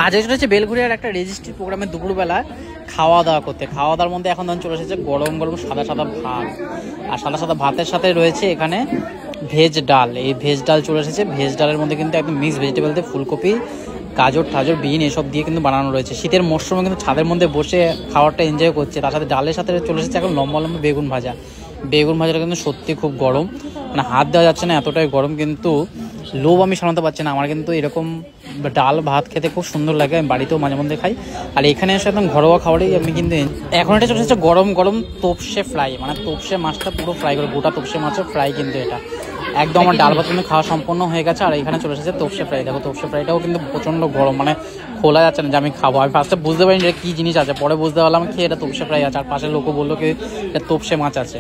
আজ এটা হচ্ছে বেলঘুরিয়ার একটা রেজিস্ট্রি প্রোগ্রামে দুপুরবেলা খাওয়া দাওয়া করতে। খাওয়া দাওয়ার মধ্যে এখন চলে এসেছে গরম গরম সাদা সাদা ভাত, আর সাদা সাদা ভাতের সাথে রয়েছে এখানে ভেজ ডাল। এই ভেজ ডাল চলে এসেছে। ভেজ ডালের মধ্যে কিন্তু একদম মিক্স ভেজিটেবল দিয়ে ফুলকপি, গাজর টাজর, বিন এসব দিয়ে কিন্তু বানানো রয়েছে। শীতের মরশুমে কিন্তু ছাদের মধ্যে বসে খাবারটা এনজয় করছে। তার সাথে ডালের সাথে চলে এসেছে এখন লম্বা লম্বা বেগুন ভাজা। বেগুন ভাজাটা কিন্তু সত্যি খুব গরম, মানে হাত দেওয়া যাচ্ছে না, এতটাই গরম। কিন্তু লোভ আমি সামলাতে পারছি না। আমার কিন্তু এরকম ডাল ভাত খেতে খুব সুন্দর লাগে, আমি বাড়িতেও মাঝে মধ্যে খাই। আর এখানে এসে একদম ঘরোয়া খাবারই আমি কিন্তু এখন এটা চলে এসেছে গরম গরম তোপসে ফ্রাই, মানে তোপসে মাছটা পুরো ফ্রাই করে, গোটা তোপসে মাছের ফ্রাই কিন্তু এটা একদম। আমার ডাল ভাত কিন্তু খাওয়া সম্পন্ন হয়ে গেছে। আর এখানে চলে এসেছে তোপসে ফ্রাই। দেখো তোপসে ফ্রাইটাও কিন্তু প্রচণ্ড গরম, মানে খোলা যাচ্ছে না যে আমি খাবো। আমি ফার্স্টে বুঝতে পারিনি যে কী জিনিস আছে, পরে বুঝতে পারলাম কি এটা তোপসে ফ্রাই আছে। আর পাশের লোকও বললো কি এটা তোপসে মাছ আছে।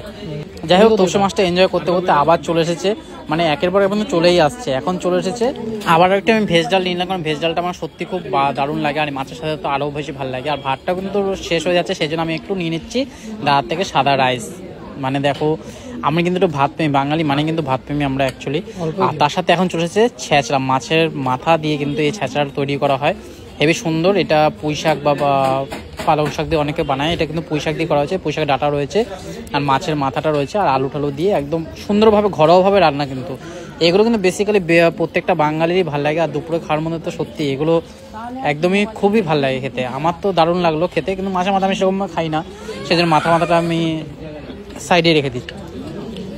যাই হোক, তোপসে মাছটা এনজয় করতে করতে আবার চলে এসেছে, মানে একের পর এখন চলেই আসছে। এখন চলে এসেছে আবার একটা আমি ভেজ ডাল নিলাম, কারণ ভেজ ডালটা আমার সত্যি খুব দারুণ লাগে। আর মাছের সাথে তো আরও বেশি ভালো লাগে। আর ভাতটা কিন্তু শেষ হয়ে যাচ্ছে, সেই জন্য আমি একটু নিয়ে নিচ্ছি রাত থেকে সাদা রাইস। মানে দেখো, আমি কিন্তু একটু ভাত প্রেমী, বাঙালি মানে কিন্তু ভাত প্রেমী আমরা অ্যাকচুয়ালি। আর তার সাথে এখন চলে এসেছে ছেঁচড়া, মাছের মাথা দিয়ে কিন্তু এই ছেঁচড়াটা তৈরি করা হয়, হেবি সুন্দর। এটা পুঁই শাক বা পালং শাক দিয়ে অনেকে বানায়, এটা কিন্তু পুঁই শাক দিয়ে করা হয়েছে। পুঁই শাক ডাঁটা রয়েছে আর মাছের মাথাটা রয়েছে, আর আলু টালু দিয়ে একদম সুন্দরভাবে ঘরোয়াভাবে রান্না। কিন্তু এগুলো কিন্তু বেসিক্যালি প্রত্যেকটা বাঙালিরই ভালো লাগে। আর দুপুরে খাওয়ার মধ্যে তো সত্যি এগুলো একদমই খুবই ভালো লাগে খেতে। আমার তো দারুণ লাগলো খেতে, কিন্তু মাছের মাথা আমি সেরকম খাই না, সেই জন্য মাথাটা আমি সাইডে রেখে দিই।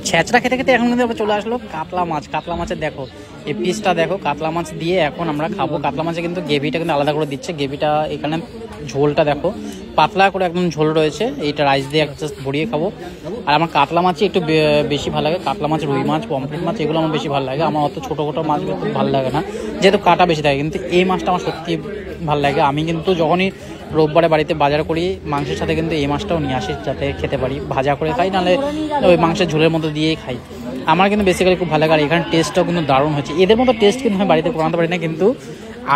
ছেঁচড়া খেতে খেতে এখন কিন্তু চলে আসলো কাতলা মাছ। কাতলা মাছের দেখো এই পিসটা দেখো, কাতলা মাছ দিয়ে এখন আমরা খাবো। কাতলা মাছে কিন্তু গ্রেভিটা কিন্তু আলাদা করে দিচ্ছে। গ্রেভিটা এখানে ঝোলটা দেখো পাতলা করে একদম ঝোল রয়েছে, এইটা রাইস দিয়ে জাস্ট ভরিয়ে খাবো। আর আমার কাতলা মাছই একটু বেশি ভালো লাগে। কাতলা মাছ, রুই মাছ, পমফ্রেট মাছ এগুলো আমার বেশি ভালো লাগে। আমার অত ছোটো ছোটো মাছগুলো খুব ভালো লাগে না, যেহেতু কাটা বেশি থাকে। কিন্তু এই মাছটা আমার সত্যি ভালো লাগে। আমি কিন্তু যখনই রোববারে বাড়িতে বাজার করি মাংসের সাথে কিন্তু এই মাছটাও নিয়ে আসি, যাতে খেতে পারি। ভাজা করে খাই, নাহলে ওই মাংসের ঝোলের মতো দিয়েই খাই। আমার কিন্তু বেসিক্যালি খুব ভালো লাগে। আর এখানে টেস্টটাও কিন্তু দারুণ হচ্ছে। এদের মতো টেস্ট কিন্তু আমি বাড়িতে বানাতে পারি না, কিন্তু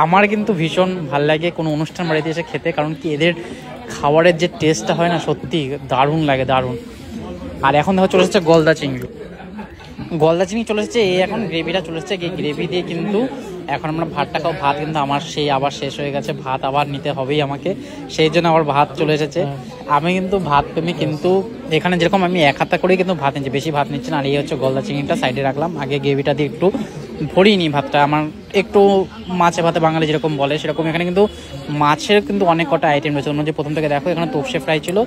আমার কিন্তু ভীষণ ভালো লাগে কোনো অনুষ্ঠান বাড়িতে এসে খেতে। কারণ কি এদের খাবারের যে টেস্টটা হয় না, সত্যি দারুণ লাগে, দারুণ। আর এখন দেখো চলে এসেছে গলদা চিংড়ি। গলদা চিংড়ি চলে এসেছে, এই এখন গ্রেভিটা চলে এসেছে। এই গ্রেভি দিয়ে কিন্তু এখন আমরা ভাতটা খাবো। ভাত কিন্তু আমার সেই আবার শেষ হয়ে গেছে, ভাত আবার নিতে হবেই আমাকে, সেই জন্য আবার ভাত চলে এসেছে। আমি কিন্তু ভাত প্রেমী, কিন্তু এখানে যেরকম আমি এক হাতা করেই কিন্তু ভাত নিচ্ছি, বেশি ভাত নিচ্ছি না। আর এই হচ্ছে গলদা চিংড়িটা সাইডে রাখলাম, আগে গ্রেভিটা দিয়ে একটু ভরিয়ে নিই ভাতটা। আমার একটু মাছে ভাতে বাঙালি যেরকম বলে সেরকম এখানে কিন্তু মাছের কিন্তু অনেক কটা আইটেম রয়েছে। অন্য যে প্রথম থেকে দেখো এখানে তোপসে ফ্রাই ছিল,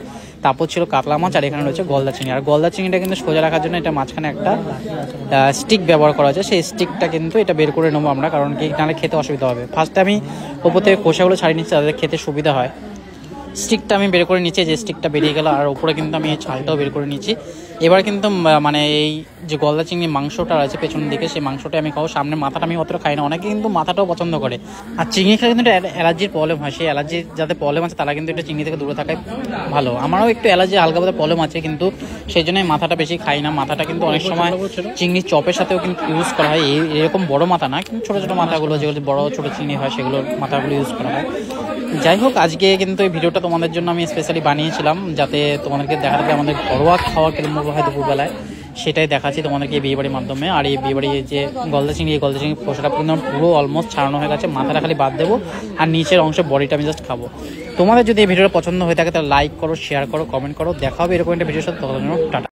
তারপর ছিল কাতলা মাছ, আর এখানে রয়েছে গলদা চিংড়ি। আর গলদা চিংড়িটা কিন্তু সোজা রাখার জন্য এটা মাঝখানে একটা স্টিক ব্যবহার করা হয়েছে। সেই স্টিকটা কিন্তু এটা বের করে নেবো আমরা, কারণ কি নাহলে খেতে অসুবিধা হবে। ফার্স্টে আমি ওপর থেকে খোসাগুলো ছাড়িয়ে নিচ্ছি, তাদের খেতে সুবিধা হয়। স্টিকটা আমি বের করে নিচ্ছি, যে স্টিকটা বেরিয়ে গেল। আর ওপরে কিন্তু আমি এই ছালটাও বের করে নিচ্ছি। এবার কিন্তু মানে এই যে গলদা চিংড়ি মাংসটা রয়েছে পেছনের দিকে, সেই মাংসটা আমি খাবো। সামনে মাথাটা আমি অতটা খাই না, অনেকে কিন্তু মাথাটাও পছন্দ করে। আর চিংড়ি খেলে কিন্তু অ্যালার্জির প্রবলেম হয়, সেই অ্যালার্জির যাদের প্রবলেম আছে তারা কিন্তু একটু চিংড়ি থেকে দূরে থাকাই ভালো। আমারও একটু অ্যালার্জি হালকা পাতলা প্রবলেম আছে, কিন্তু সেই জন্যই মাথাটা বেশি খাই না। মাথাটা কিন্তু অনেক সময় চিংড়ি চপের সাথেও কিন্তু ইউজ করা হয়। এরকম বড় মাথা না, কিন্তু ছোটো ছোটো মাথাগুলো যেগুলো বড় ছোটো চিংড়ি হয় সেগুলোর মাথাগুলো ইউজ করা হয়। যাই হোক, আজকে কিন্তু এই ভিডিওটা তোমাদের জন্য আমি স্পেশালি বানিয়েছিলাম, যাতে তোমাদেরকে দেখাতে আমাদের ঘরোয়া খাওয়ার কেমন হয় দুপুরবেলায়, সেটাই দেখাচ্ছি তোমাদেরকে এই বিয়েবাড়ির মাধ্যমে। আর এই বিয়েবাড়ির যে গলদা চিংড়ি, এই গলদা চিংড়ি খোসাটা পুরো অলমোস্ট ছাড়ানো হয়ে গেছে, মাথাটা খালি বাদ দেবো। আর নিচের অংশ বডিটা আমি জাস্ট খাবো। তোমাদের যদি এই ভিডিওটা পছন্দ হয়ে থাকে তাহলে লাইক করো, শেয়ার করো, কমেন্ট করো। দেখা হবে এরকম একটা ভিডিওর সাথে। টাটা।